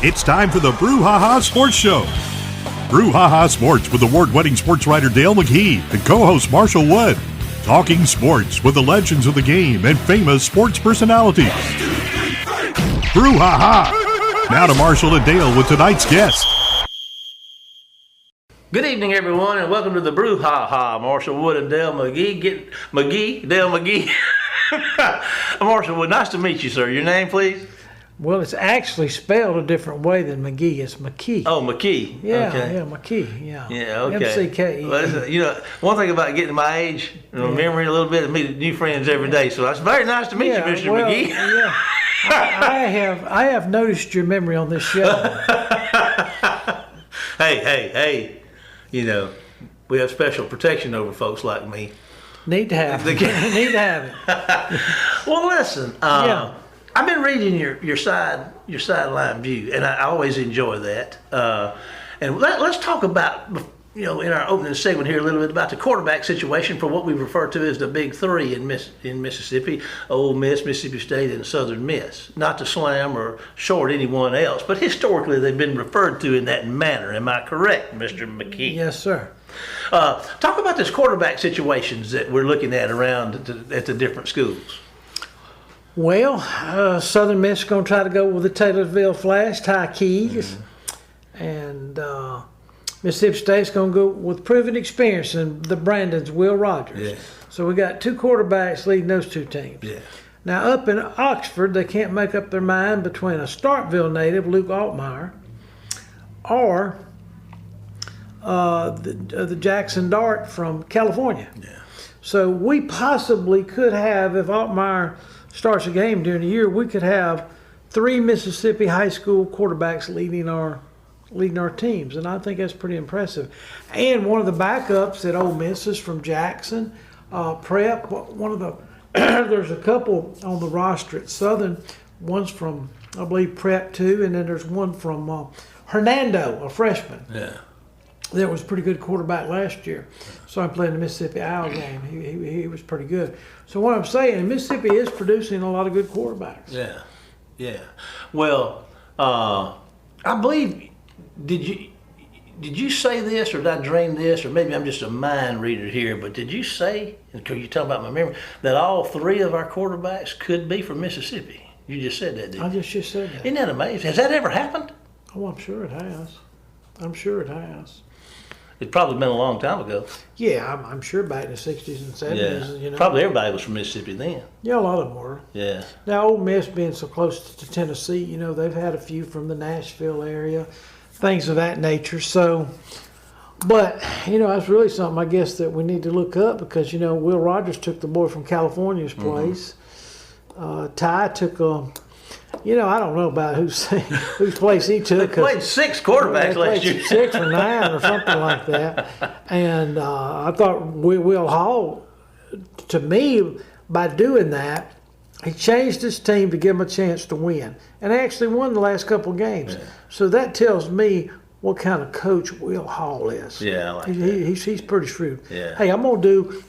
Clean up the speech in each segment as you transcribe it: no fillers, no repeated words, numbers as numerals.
It's time for the Brouhaha Sports Show. Brouhaha Sports with award-winning sports writer Dale McKee and co-host Marshall Wood. Talking sports with the legends of the game and famous sports personalities. Brouhaha! Now to Marshall and Dale with tonight's guest. Good evening, everyone, and welcome to the Brouhaha. Marshall Wood and Dale McKee. Dale McKee. Marshall Wood, nice to meet you, sir. Your name, please? Well, it's actually spelled a different way than McGee. It's McKee. Oh, McKee. Yeah, okay. yeah, McKee. Yeah. Yeah, okay. M-C-K-E. Well, you know, one thing about getting my age, remembering a little bit, and meeting new friends every day. So it's very nice to meet you, Mr. McGee. Yeah. I have noticed your memory on this show. Hey. You know, we have special protection over folks like me. Need to have it. Need to have it. Well, listen. I've been reading your sideline view, and I always enjoy that. And let's talk about, you know, in our opening segment here a little bit about the quarterback situation for what we refer to as the Big Three in Mississippi: Ole Miss, Mississippi State, and Southern Miss. Not to slam or short anyone else, but historically they've been referred to in that manner. Am I correct, Mr. McKee? Yes, sir. Talk about this quarterback situations that we're looking at around at the different schools. Well, Southern Miss is going to try to go with the Taylorsville Flash, Ty Keys, and Mississippi State's going to go with proven experience and the Brandon's Will Rogers. Yeah. So we got two quarterbacks leading those two teams. Yeah. Now up in Oxford, they can't make up their mind between a Starkville native, Luke Altmaier, or the Jackson Dart from California. Yeah. So we possibly could have, if Altmaier starts a game during the year, we could have three Mississippi high school quarterbacks leading our teams, and I think that's pretty impressive. And one of the backups at Ole Miss is from Jackson, Prep. One of the there's a couple on the roster at Southern. One's from, I believe, Prep too, and then there's one from Hernando, a freshman. Yeah. That was a pretty good quarterback last year. So I played in the Mississippi Owl game. He was pretty good. So what I'm saying, Mississippi is producing a lot of good quarterbacks. Yeah. Well, I believe, did you say this, or did I dream this, or maybe I'm just a mind reader here, but did you say, because you're talking about my memory, that all three of our quarterbacks could be from Mississippi? You just said that, didn't you? I just said that. Isn't that amazing? Has that ever happened? Oh, I'm sure it has. It's probably been a long time ago. Yeah, I'm sure back in the 60s and 70s. Yeah. You know. Probably everybody was from Mississippi then. Yeah, a lot of them were. Yeah. Now, Ole Miss being so close to Tennessee, you know, they've had a few from the Nashville area, things of that nature. So, but, you know, that's really something, I guess, that we need to look up because, you know, Will Rogers took the boy from California's place. Ty took you know, I don't know about whose place he took. They played six quarterbacks last year. 6 or 9 or something like that. And I thought Will Hall, to me, by doing that, he changed his team to give him a chance to win. And actually won the last couple of games. Yeah. So that tells me what kind of coach Will Hall is. Yeah, I like that. He's pretty shrewd. Yeah. Hey, I'm going to do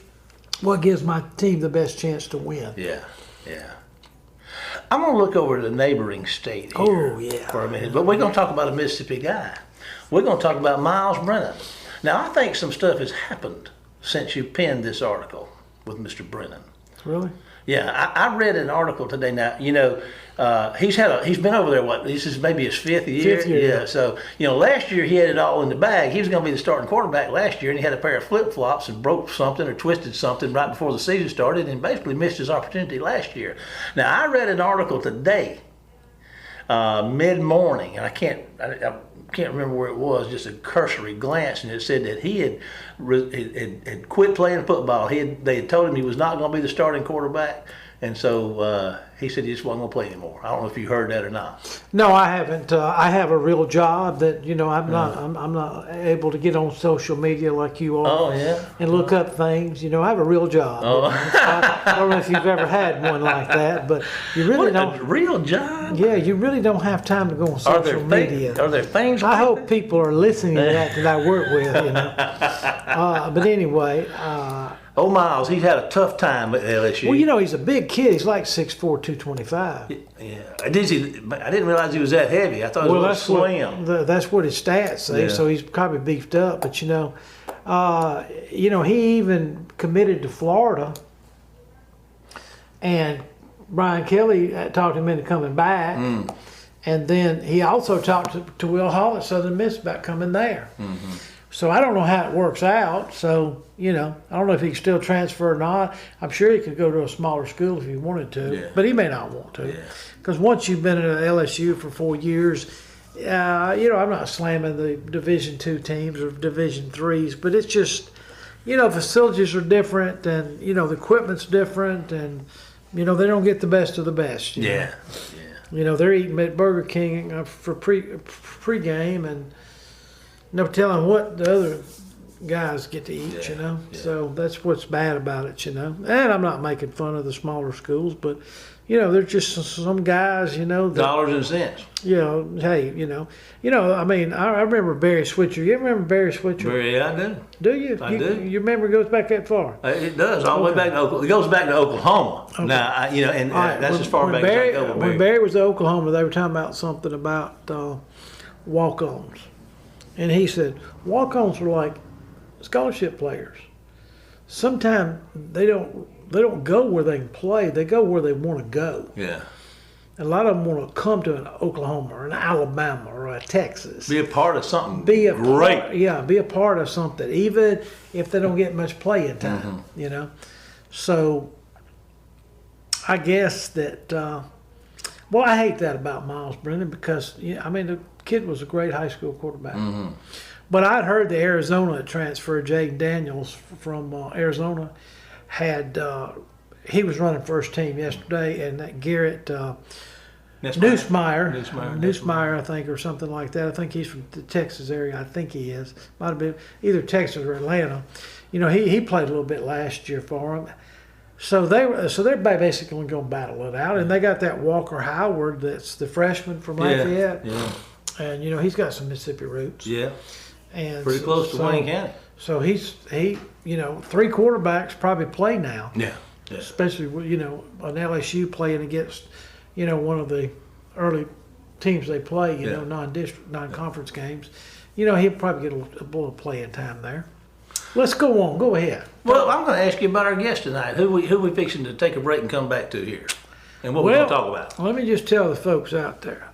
what gives my team the best chance to win. Yeah. I'm going to look over to the neighboring state here for a minute. But we're going to talk about a Mississippi guy. We're going to talk about Miles Brennan. Now, I think some stuff has happened since you penned this article with Mr. Brennan. Really? Yeah, I read an article today. Now, you know, he's been over there, this is maybe his fifth year? Fifth year. Yeah, so, you know, last year he had it all in the bag. He was going to be the starting quarterback last year, and he had a pair of flip-flops and broke something or twisted something right before the season started and basically missed his opportunity last year. Now, I read an article today, mid-morning, and I can't remember where it was, just a cursory glance, and it said that he had quit playing football. They had told him he was not going to be the starting quarterback, and so he said he just wasn't going to play anymore. I don't know if you heard that or not. No, I haven't. I have a real job that, you know, I'm not able to get on social media like you are. Oh, yeah. And look up things. You know, I have a real job. Oh. I don't know if you've ever had one like that, but you really don't. A real job? Yeah, you really don't have time to go on social media. Are there things? I hope people are listening to that I work with, you know. But anyway, Old Miles, he's had a tough time at LSU. Well, he's a big kid. He's like 6'4", 225. Yeah, I didn't realize he was that heavy. I thought he was slim. That's what his stats say. Yeah. So he's probably beefed up. But he even committed to Florida, and Brian Kelly talked him into coming back. And then he also talked to Will Hall at Southern Miss about coming there. Mm-hmm. So I don't know how it works out. So, I don't know if he can still transfer or not. I'm sure he could go to a smaller school if he wanted to, but he may not want to. Because once you've been at LSU for 4 years, I'm not slamming the Division II teams or Division IIIs, but it's just, facilities are different and, the equipment's different and, they don't get the best of the best. Yeah. They're eating at Burger King for pre-game and no telling what the other guys get to eat, So that's what's bad about it, And I'm not making fun of the smaller schools, but, they're just some guys, that, dollars and cents. I remember Barry Switzer. You ever remember Barry Switzer? Yeah, I do. Do you? I do. Your memory goes back that far? It does, all the way back to Oklahoma. It goes back to Oklahoma. Okay. Now, that's as far back as I go. When Barry was at Oklahoma, they were talking about something about walk-ons. And he said, walk-ons are like scholarship players. Sometimes they don't go where they can play. They go where they want to go. Yeah. And a lot of them want to come to an Oklahoma or an Alabama or a Texas. Be a part of something great. Be a part of something, even if they don't get much playing time, So I guess that, I hate that about Miles Brennan because, the kid was a great high school quarterback. Mm-hmm. But I'd heard the Arizona transfer, Jaden Daniels from Arizona, he was running first team yesterday, and that Garrett Newsmeyer, I think, or something like that. I think he's from the Texas area. I think he is. Might have been either Texas or Atlanta. He played a little bit last year for him. So they're basically going to battle it out, and they got that Walker Howard that's the freshman from Lafayette. Yeah. And he's got some Mississippi roots. Yeah. And pretty close to Wayne County. So he 3 quarterbacks probably play now. Yeah. Especially an LSU playing against one of the early teams they play. Non-conference games. He'll probably get a little playing time there. Let's go on. Go ahead. Well, I'm going to ask you about our guest tonight. Who we fixing to take a break and come back to here, and what we're going to talk about. Let me just tell the folks out there.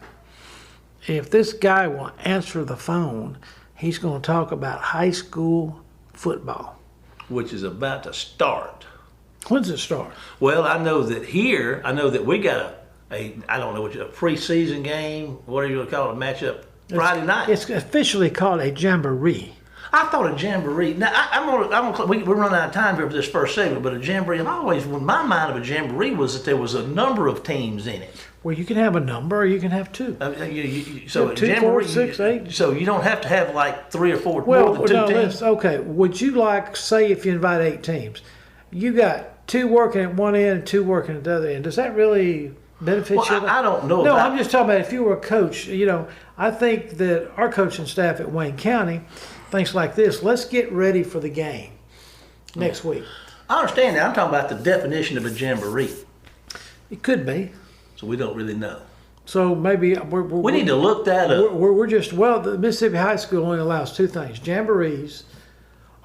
If this guy will answer the phone, he's going to talk about high school football. Which is about to start. When's it start? Well, I know that we got a preseason game, whatever you want to call it, a matchup Friday night. It's officially called a jamboree. I thought a jamboree. Now we're running out of time here for this first segment, but a jamboree. My mind of a jamboree was that there was a number of teams in it. Well, you can have a number, or you can have two. So 2, 4, 6, 8. So you don't have to have like 3 or 4 more than 2 teams. Okay. Would you say if you invite 8 teams, you got 2 working at one end and 2 working at the other end? Does that really benefit you? I don't know. No, I'm just talking about if you were a coach. I think that our coaching staff at Wayne County thinks like this: let's get ready for the game next week. I understand that. I'm talking about the definition of a jamboree. It could be. So we don't really know. So maybe we need to look that up. The Mississippi High School only allows 2 things: jamborees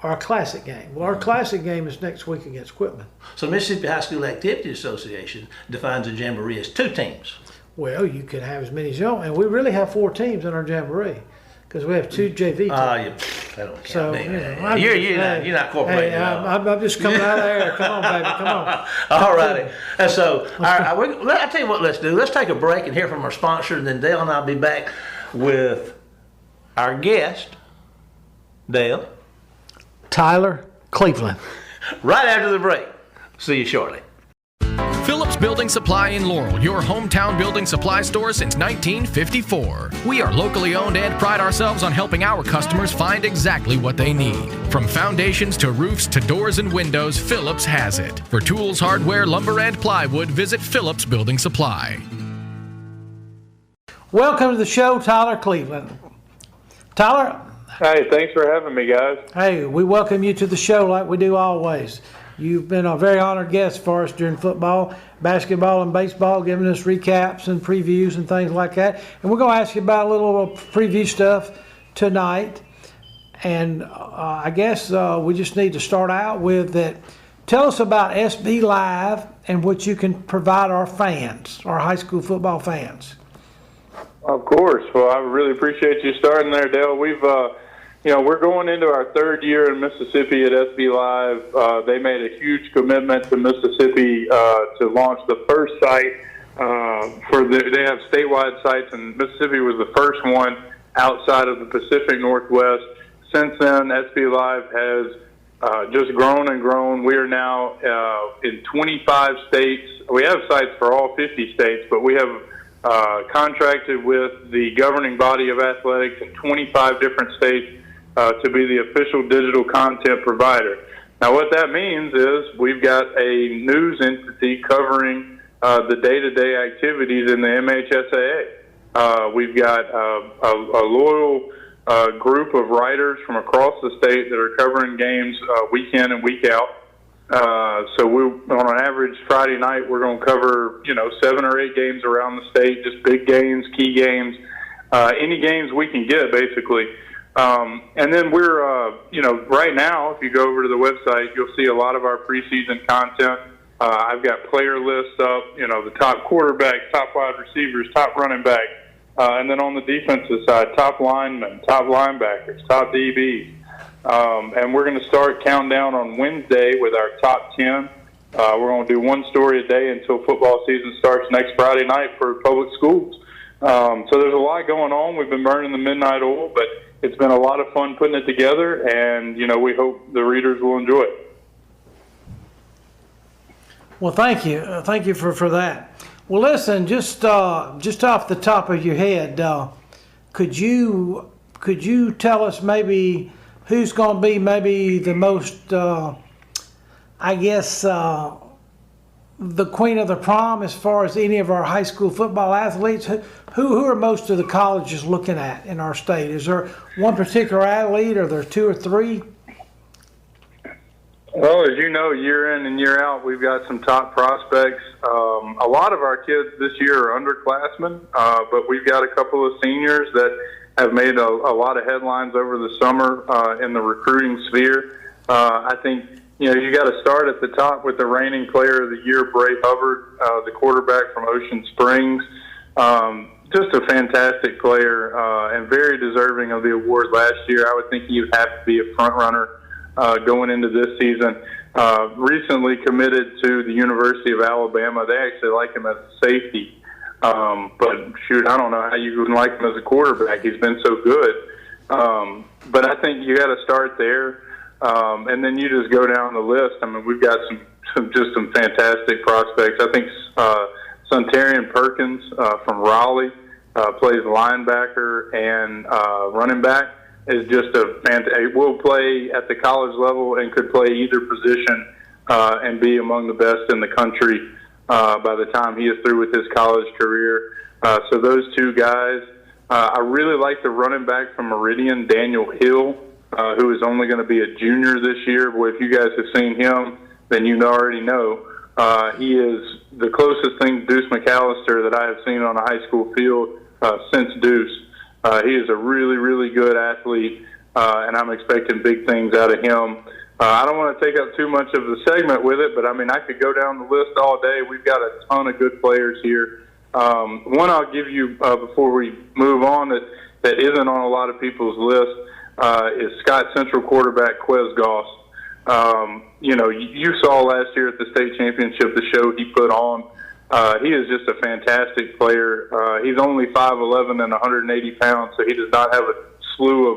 or a classic game. Well, our classic game is next week against Quitman. So Mississippi High School Activity Association defines a jamboree as 2 teams. Well, you can have as many as you want, and we really have 4 teams in our jamboree. Because we have 2 JV teams. That don't count. So, you're not cooperating. I'm just coming out of there. Come on, baby. Come on. All righty. And so, I'll tell you what let's do. Let's take a break and hear from our sponsor, and then Dale and I'll be back with our guest, Dale. Tyler Cleveland. Right after the break. See you shortly. Phillips Building Supply in Laurel, your hometown building supply store since 1954. We are locally owned and pride ourselves on helping our customers find exactly what they need. From foundations to roofs to doors and windows, Phillips has it. For tools, hardware, lumber, and plywood, visit Phillips Building Supply. Welcome to the show, Tyler Cleveland. Tyler? Hey, thanks for having me, guys. Hey, we welcome you to the show like we do always. You've been a very honored guest for us during football, basketball, and baseball, giving us recaps and previews and things like that. And we're going to ask you about a little preview stuff tonight. And I guess we just need to start out with that. Tell us about SB Live and what you can provide our fans, our high school football fans. Of course. Well, I really appreciate you starting there, Dale. We've, we're going into our third year in Mississippi at SB Live. They made a huge commitment to Mississippi to launch the first site. They have statewide sites, and Mississippi was the first one outside of the Pacific Northwest. Since then, SB Live has just grown and grown. We are now in 25 states. We have sites for all 50 states, but we have contracted with the governing body of athletics in 25 different states to be the official digital content provider. Now, what that means is we've got a news entity covering the day-to-day activities in the MHSAA. We've got a loyal group of writers from across the state that are covering games week in and week out. So we, on an average Friday night, we're going to cover 7 or 8 games around the state, just big games, key games, any games we can get, basically. And then we're right now, if you go over to the website, you'll see a lot of our preseason content. I've got player lists up, the top quarterbacks, top wide receivers, top running backs. And then on the defensive side, top linemen, top linebackers, top DBs. And we're going to start countdown on Wednesday with our top 10. We're going to do one story a day until football season starts next Friday night for public schools. So there's a lot going on. We've been burning the midnight oil, but it's been a lot of fun putting it together, and, we hope the readers will enjoy it. Well, thank you. Thank you for that. Well, listen, just off the top of your head, could you tell us maybe who's going to be maybe the most, the queen of the prom as far as any of our high school football athletes? Who are most of the colleges looking at in our state? Is there one particular athlete, or are there 2 or 3? Well, as you know, year in and year out, we've got some top prospects. A lot of our kids this year are underclassmen, but we've got a couple of seniors that have made a lot of headlines over the summer in the recruiting sphere. I think, you got to start at the top with the reigning player of the year, Bray Hubbard, the quarterback from Ocean Springs. Just a fantastic player and very deserving of the award last year. I would think he would have to be a front runner going into this season. Recently committed to the University of Alabama. They actually like him as a safety. But shoot, I don't know how you would like him as a quarterback. He's been so good. But I think you got to start there. And then you just go down the list. I mean, we've got some fantastic prospects. I think Suntarian Perkins from Raleigh plays linebacker and running back. Is just will play at the college level and could play either position and be among the best in the country by the time he is through with his college career. So those 2 guys. I really like the running back from Meridian, Daniel Hill, who is only going to be a junior this year. Boy, if you guys have seen him, then you already know. He is the closest thing to Deuce McAllister that I have seen on a high school field since Deuce. He is a really, really good athlete, and I'm expecting big things out of him. I don't want to take up too much of the segment with it, but, I could go down the list all day. We've got a ton of good players here. One I'll give you before we move on that isn't on a lot of people's list is Scott Central quarterback Quez Goss. You saw last year at the state championship the show he put on. He is just a fantastic player. He's only 5'11" and 180 pounds, so he does not have a slew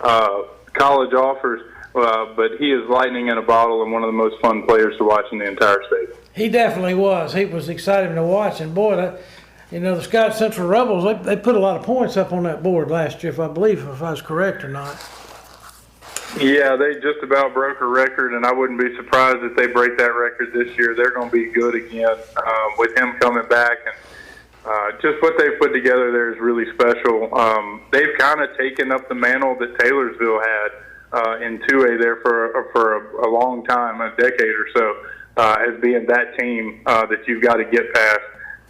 of college offers, but he is lightning in a bottle and one of the most fun players to watch in the entire state. He definitely was. He was exciting to watch, and boy, the Scott Central Rebels, they put a lot of points up on that board last year, if I was correct or not. Yeah, they just about broke a record, and I wouldn't be surprised if they break that record this year. They're going to be good again with him coming back, and just what they've put together there is really special. They've kind of taken up the mantle that Taylorsville had in 2A there for a long time, a decade or so, as being that team that you've got to get past.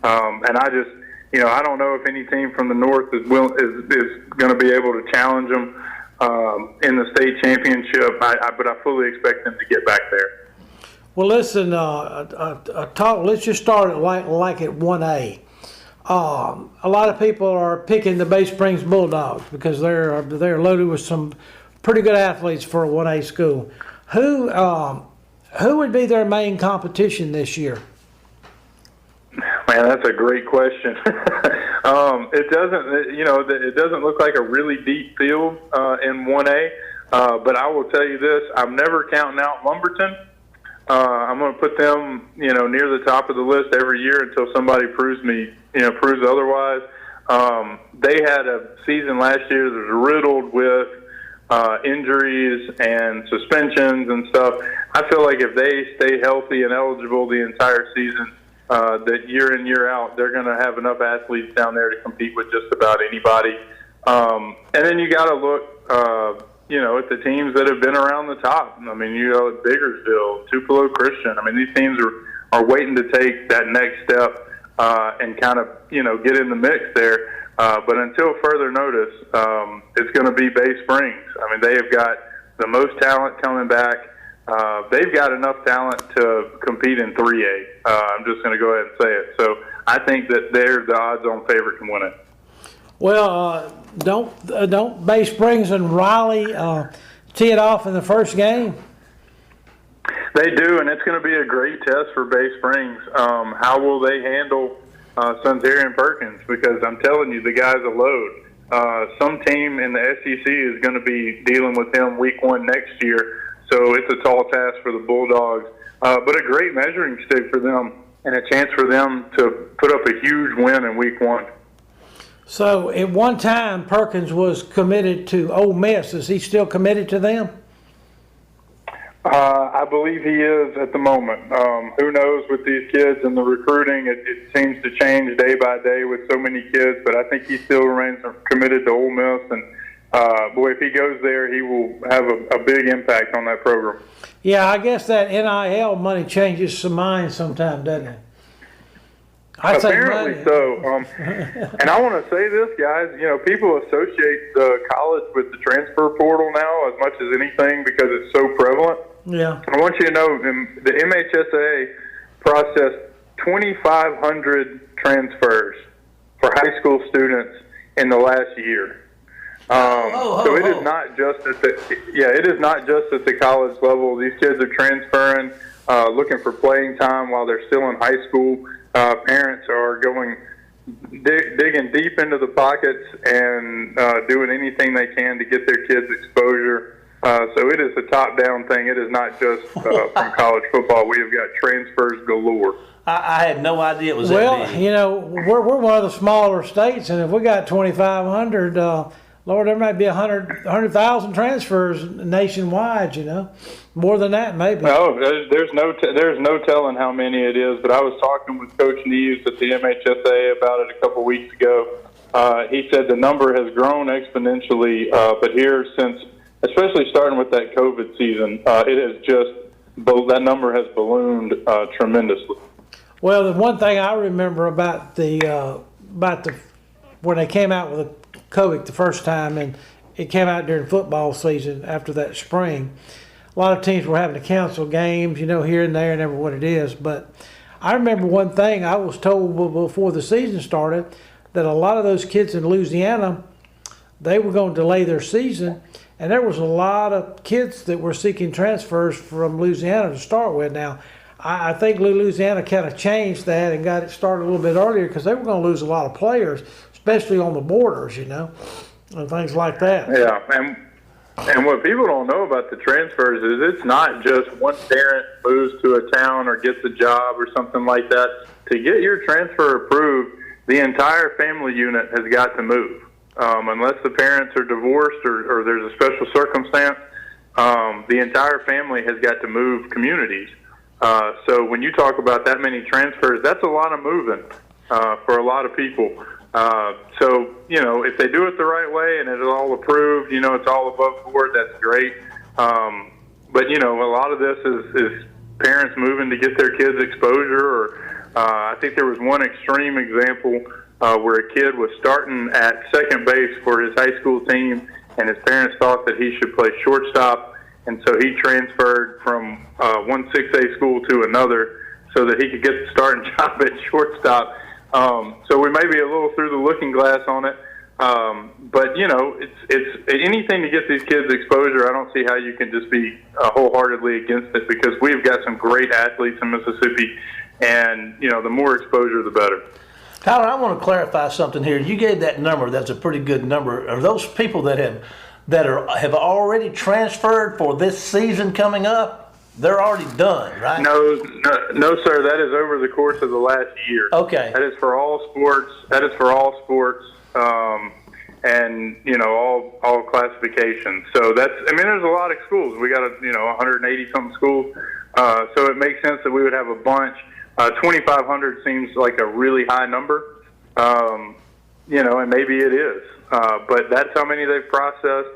And I just, I don't know if any team from the North is going to be able to challenge them in the state championship. But I fully expect them to get back there. Well, listen, let's just start at like at 1A. A lot of people are picking the Bay Springs Bulldogs because they're loaded with some pretty good athletes for a 1A school. Who would be their main competition this year? Man, that's a great question. It doesn't look like a really deep field in 1A, but I will tell you this: I'm never counting out Lumberton. I'm going to put them, near the top of the list every year until somebody proves otherwise. They had a season last year that was riddled with injuries and suspensions and stuff. I feel like if they stay healthy and eligible the entire season, that year in, year out, they're going to have enough athletes down there to compete with just about anybody. And then you got to look, at the teams that have been around the top. I mean, at Biggersville, Tupelo Christian. I mean, these teams are waiting to take that next step and kind of, get in the mix there. But until further notice, it's going to be Bay Springs. I mean, they have got the most talent coming back. They've got enough talent to compete in 3A. I'm just going to go ahead and say it. So I think that they're the odds-on favorite to win it. Well, don't Bay Springs and Raleigh tee it off in the first game? They do, and it's going to be a great test for Bay Springs. How will they handle Sunterian Perkins? Because I'm telling you, the guy's a load. Some team in the SEC is going to be dealing with him week 1 next year, so it's a tall task for the Bulldogs. But a great measuring stick for them and a chance for them to put up a huge win in week 1. So at one time, Perkins was committed to Ole Miss. Is he still committed to them? I believe he is at the moment. Who knows with these kids and the recruiting? It seems to change day by day with so many kids, but I think he still remains committed to Ole Miss. And, if he goes there, he will have a big impact on that program. Yeah, I guess that NIL money changes some minds sometimes, doesn't it? Apparently so. And I want to say this, guys. People associate the college with the transfer portal now as much as anything because it's so prevalent. Yeah. I want you to know the MHSA processed 2,500 transfers for high school students in the last year. So it is not just at the college level. These kids are transferring, looking for playing time while they're still in high school. Parents are digging deep into the pockets and doing anything they can to get their kids exposure. So it is a top-down thing. It is not just from college football. We have got transfers galore. I had no idea it was that big. We're one of the smaller states, and if we got 2,500, Lord, there might be 100,000 transfers nationwide. More than that, maybe. No, there's no telling how many it is. But I was talking with Coach Neves at the MHSA about it a couple weeks ago. He said the number has grown exponentially, but here since, especially starting with that COVID season, that number has ballooned tremendously. Well, the one thing I remember about when they came out with the COVID the first time, and it came out during football season after that spring. A lot of teams were having to cancel games, here and there, never what it is. But I remember one thing I was told before the season started, that a lot of those kids in Louisiana, they were going to delay their season, and there was a lot of kids that were seeking transfers from Louisiana to start with. Now, I think Louisiana kind of changed that and got it started a little bit earlier because they were going to lose a lot of players, especially on the borders, and things like that. Yeah, and what people don't know about the transfers is it's not just one parent moves to a town or gets a job or something like that. To get your transfer approved, the entire family unit has got to move. Unless the parents are divorced or there's a special circumstance, the entire family has got to move communities. So when you talk about that many transfers, that's a lot of moving for a lot of people. So, if they do it the right way and it's all approved, it's all above board, that's great. But a lot of this is parents moving to get their kids exposure. Or I think there was one extreme example where a kid was starting at second base for his high school team, and his parents thought that he should play shortstop, and so he transferred from one 6A school to another so that he could get the starting job at shortstop. So we may be a little through the looking glass on it. But it's anything to get these kids exposure. I don't see how you can just be wholeheartedly against it, because we've got some great athletes in Mississippi, and the more exposure, the better. Tyler, I want to clarify something here. You gave that number. That's a pretty good number. Are those people that have already transferred for this season coming up? They're already done, right? No, sir. That is over the course of the last year. Okay. That is for all sports. And all classifications. So there's a lot of schools. We got 180 something schools. So it makes sense that we would have a bunch. 2,500 seems like a really high number. And maybe it is. But that's how many they've processed.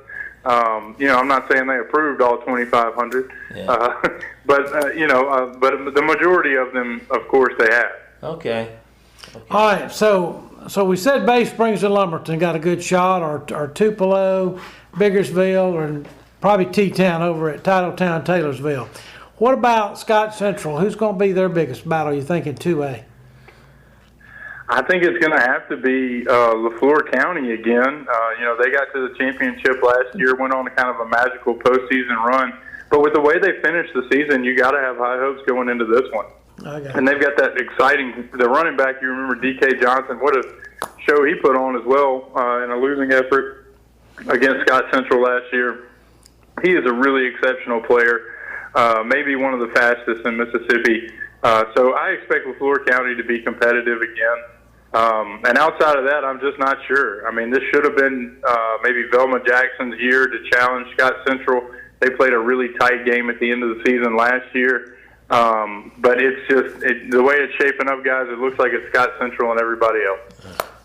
I'm not saying they approved all 2,500. Yeah. But the majority of them, of course, they have. Okay. All right, so we said Bay Springs and Lumberton got a good shot, or Tupelo, Biggersville, and probably T-Town over at Titletown, Taylorsville. What about Scott Central? Who's going to be their biggest battle, you think, in 2A? I think it's going to have to be LeFleur County again. They got to the championship last year, went on a kind of a magical postseason run. But with the way they finished the season, you got to have high hopes going into this one. Okay. And they've got that exciting, the running back, you remember D.K. Johnson, what a show he put on as well in a losing effort against Scott Central last year. He is a really exceptional player, maybe one of the fastest in Mississippi. So I expect LeFleur County to be competitive again. And outside of that, I'm just not sure. I mean, this should have been maybe Velma Jackson's year to challenge Scott Central. They played a really tight game at the end of the season last year. But it's just the way it's shaping up, guys. It looks like it's Scott Central and everybody else.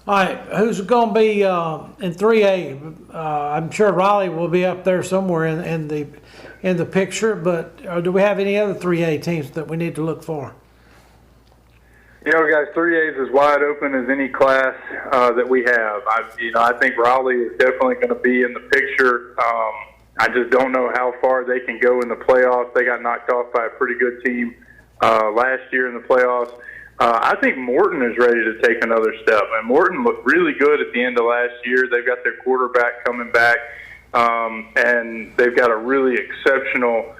All right, who's going to be in 3A? I'm sure Raleigh will be up there somewhere in the picture. But do we have any other 3A teams that we need to look for? Guys, 3A is as wide open as any class that we have. I think Raleigh is definitely going to be in the picture. I just don't know how far they can go in the playoffs. They got knocked off by a pretty good team last year in the playoffs. I think Morton is ready to take another step. And Morton looked really good at the end of last year. They've got their quarterback coming back, and they've got a really exceptional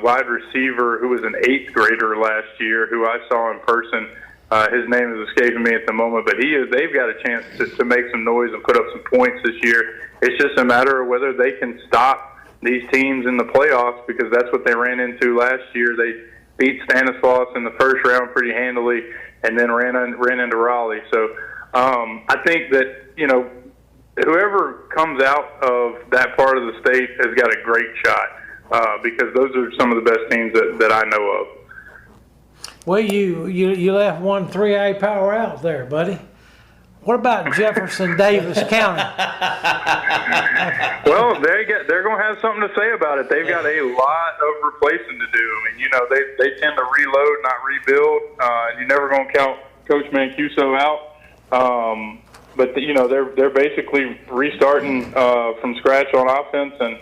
wide receiver who was an 8th grader last year, who I saw in person. His name is escaping me at the moment, but they've got a chance to make some noise and put up some points this year. It's just a matter of whether they can stop these teams in the playoffs, because that's what they ran into last year. They beat Stanislaus in the first round pretty handily, and then ran into Raleigh. So I think that whoever comes out of that part of the state has got a great shot, because those are some of the best teams that I know of. Well, you left one 3A power out there, buddy. What about Jefferson Davis County? Well, they're going to have something to say about it. They've got a lot of replacing to do. I mean, they tend to reload, not rebuild. You're never going to count Coach Mancuso out. But they're basically restarting from scratch on offense, and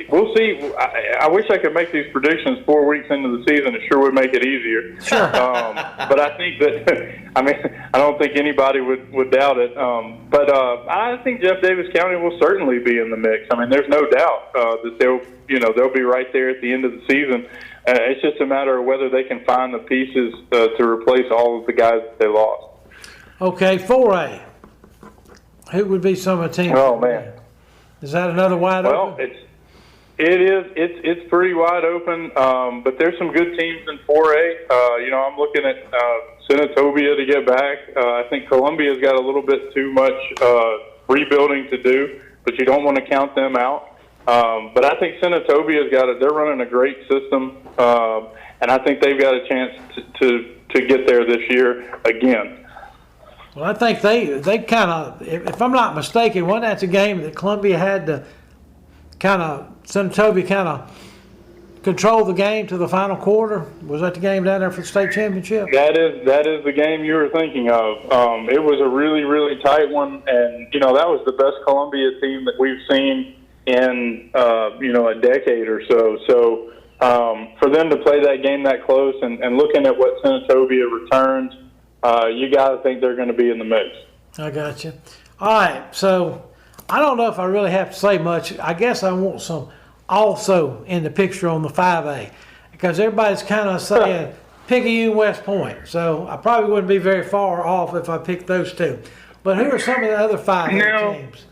we'll see. I wish I could make these predictions 4 weeks into the season. It sure would make it easier. Sure. But I think that, I don't think anybody would doubt it. But I think Jeff Davis County will certainly be in the mix. I mean, there's no doubt that they'll be right there at the end of the season. It's just a matter of whether they can find the pieces to replace all of the guys that they lost. Okay, 4A. Who would be some of the teams? Oh, man. Is that another wide open? Well, it's pretty wide open, but there's some good teams in 4A. I'm looking at Senatobia to get back. I think Columbia's got a little bit too much rebuilding to do, but you don't want to count them out. But I think Senatobia's they're running a great system, and I think they've got a chance to get there this year again. Well, I think they kind of, if I'm not mistaken, wasn't that the game that Columbia had to Senatobia kind of controlled the game to the final quarter? Was that the game down there for the state championship? That is the game you were thinking of. It was a really, really tight one, and that was the best Columbia team that we've seen in a decade or so. So for them to play that game that close, and looking at what Senatobia returned, you got to think they're going to be in the mix. I got you. All right, so I don't know if I really have to say much. I guess I want some also in the picture on the 5A, because everybody's kind of saying Picayune, West Point. So I probably wouldn't be very far off if I picked those two. But who are some of the other 5A teams?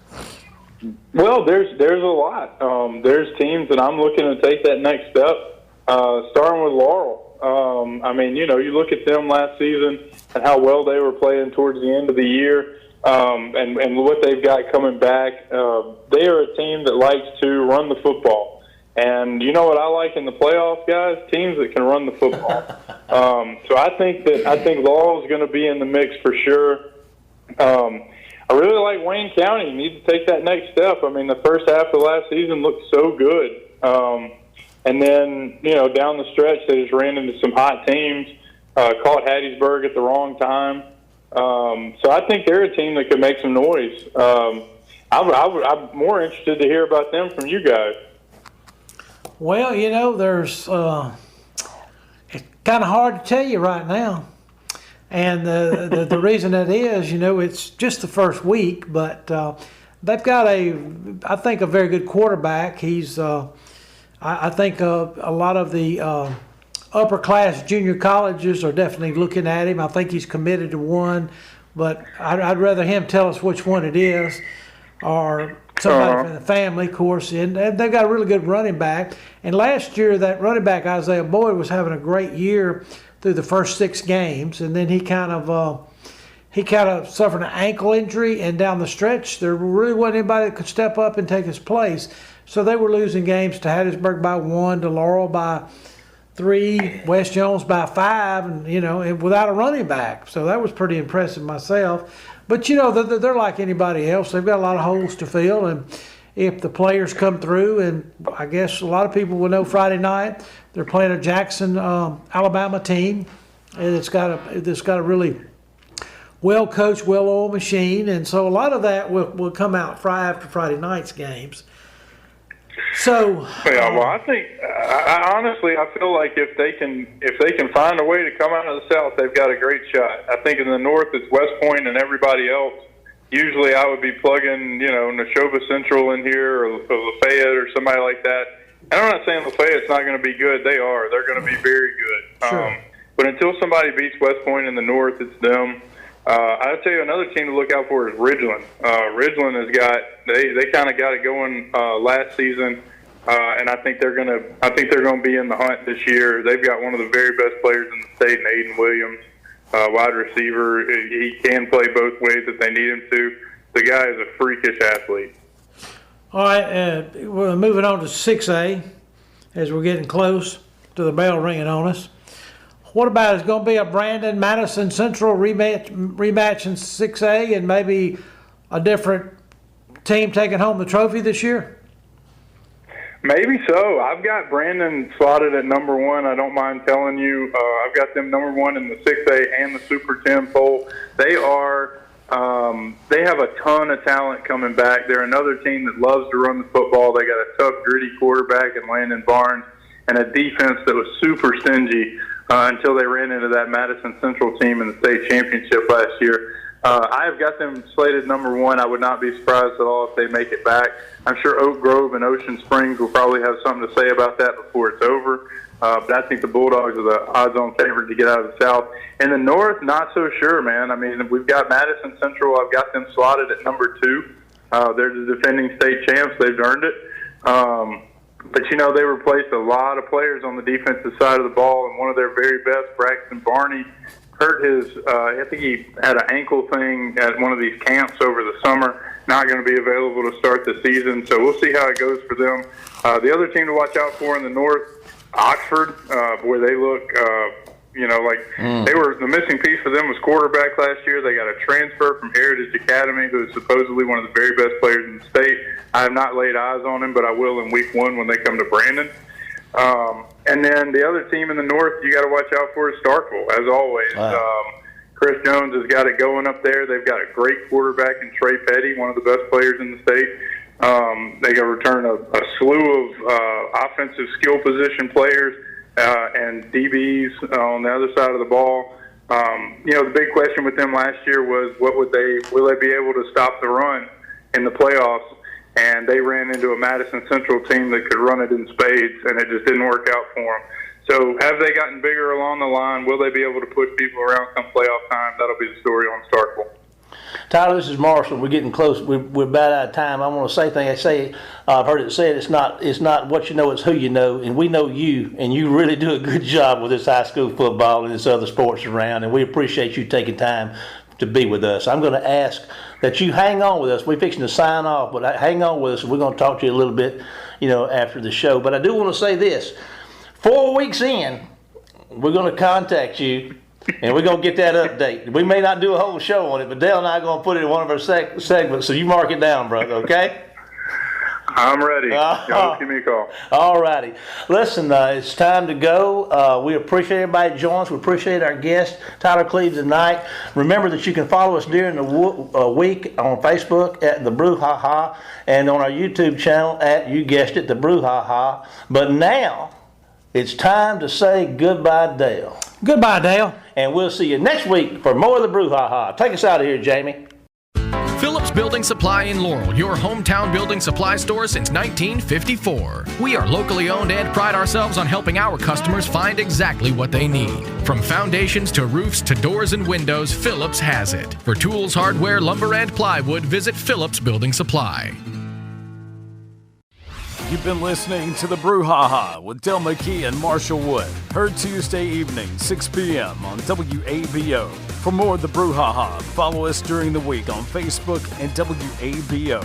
Well, there's a lot. There's teams that I'm looking to take that next step, starting with Laurel. You look at them last season and how well they were playing towards the end of the year, and what they've got coming back. They are a team that likes to run the football. And you know what I like in the playoffs, guys? Teams that can run the football. So I think Laurel's going to be in the mix for sure. I really like Wayne County. You need to take that next step. I mean, the first half of last season looked so good. And then, down the stretch, they just ran into some hot teams, caught Hattiesburg at the wrong time. So I think they're a team that could make some noise. I'm more interested to hear about them from you guys. Well, there's it's kind of hard to tell you right now. And the reason that is, it's just the first week, but they've got I think, a very good quarterback. He's, I think a lot of the upper class junior colleges are definitely looking at him. I think he's committed to one, but I'd rather him tell us which one it is, or somebody from the family, of course. And they've got a really good running back. And last year, that running back, Isaiah Boyd, was having a great year through the first 6 games, and then he kind of suffered an ankle injury, and down the stretch there really wasn't anybody that could step up and take his place. So they were losing games to Hattiesburg by 1, to Laurel by 3, West Jones by 5, and without a running back. So that was pretty impressive myself. But they're like anybody else. They've got a lot of holes to fill, and if the players come through, and I guess a lot of people will know Friday night they're playing a Jackson, Alabama team, and it's got a really well-coached, well-oiled machine, and so a lot of that will come out after Friday night's games. So I think I honestly feel like if they can find a way to come out of the South, they've got a great shot. I think in the North it's West Point and everybody else. Usually I would be plugging, Neshoba Central in here, or Lafayette or somebody like that. And I'm not saying Lafayette's not going to be good. They are. They're going to be very good. Sure. But until somebody beats West Point in the North, it's them. I'll tell you another team to look out for is Ridgeland. Ridgeland has got they kind of got it going last season, and I think they're going to be in the hunt this year. They've got one of the very best players in the state, in Aiden Williams. Wide receiver. He can play both ways if they need him to. The guy is a freakish athlete. All right, we're moving on to 6A as we're getting close to the bell ringing on us. What about, is going to be a Brandon Madison Central rematch in 6A, and maybe a different team taking home the trophy this year? Maybe so. I've got Brandon slotted at number 1. I don't mind telling you. I've got them number 1 in the 6A and the Super 10 poll. They have a ton of talent coming back. They're another team that loves to run the football. They got a tough, gritty quarterback in Landon Barnes, and a defense that was super stingy until they ran into that Madison Central team in the state championship last year. I have got them slated number 1. I would not be surprised at all if they make it back. I'm sure Oak Grove and Ocean Springs will probably have something to say about that before it's over. But I think the Bulldogs are the odds-on favorite to get out of the South. In the North, not so sure, man. I mean, we've got Madison Central. I've got them slotted at number 2. They're the defending state champs. They've earned it. But, they replaced a lot of players on the defensive side of the ball, and one of their very best, Braxton Barney, hurt his, I think he had an ankle thing at one of these camps over the summer. Not going to be available to start the season, so we'll see how it goes for them. The other team to watch out for in the North, Oxford, where they look, They were the missing piece for them was quarterback last year. They got a transfer from Heritage Academy, who is supposedly one of the very best players in the state. I have not laid eyes on him, but I will in week 1 when they come to Brandon. And then the other team in the north you got to watch out for is Starkville, as always. Wow. Chris Jones has got it going up there. They've got a great quarterback in Trey Petty, one of the best players in the state. They got to return a slew of offensive skill position players and DBs on the other side of the ball. The big question with them last year was will they be able to stop the run in the playoffs? And they ran into a Madison Central team that could run it in spades, and it just didn't work out for them. So have they gotten bigger along the line? Will they be able to push people around come playoff time? That'll be the story on Starkville. Tyler, this is Marshall. We're getting close. We're about out of time. I want to say things. I say I've heard it said. It's not what you know. It's who you know. And we know you, and you really do a good job with this high school football and this other sports around. And we appreciate you taking time to be with us. I'm going to ask that you hang on with us. We're fixing to sign off, but hang on with us. We're going to talk to you a little bit, after the show. But I do want to say this: 4 weeks in, we're going to contact you. And we're going to get that update. We may not do a whole show on it, but Dale and I are going to put it in one of our segments, so you mark it down, brother, okay? I'm ready. Y'all give me a call. All righty. Listen, it's time to go. We appreciate everybody joining us. We appreciate our guest, Tyler Cleves, tonight. Remember that you can follow us during the week on Facebook at the Brouhaha and on our YouTube channel at, you guessed it, the Brouhaha. But now it's time to say goodbye, Dale. Goodbye, Dale. And we'll see you next week for more of the Brouhaha. Take us out of here, Jamie. Phillips Building Supply in Laurel, your hometown building supply store since 1954. We are locally owned and pride ourselves on helping our customers find exactly what they need. From foundations to roofs to doors and windows, Phillips has it. For tools, hardware, lumber, and plywood, visit Phillips Building Supply. You've been listening to the Brouhaha with Dale McKee and Marshall Wood. Heard Tuesday evening, 6 p.m. on WABO. For more of the Brouhaha, follow us during the week on Facebook and WABO.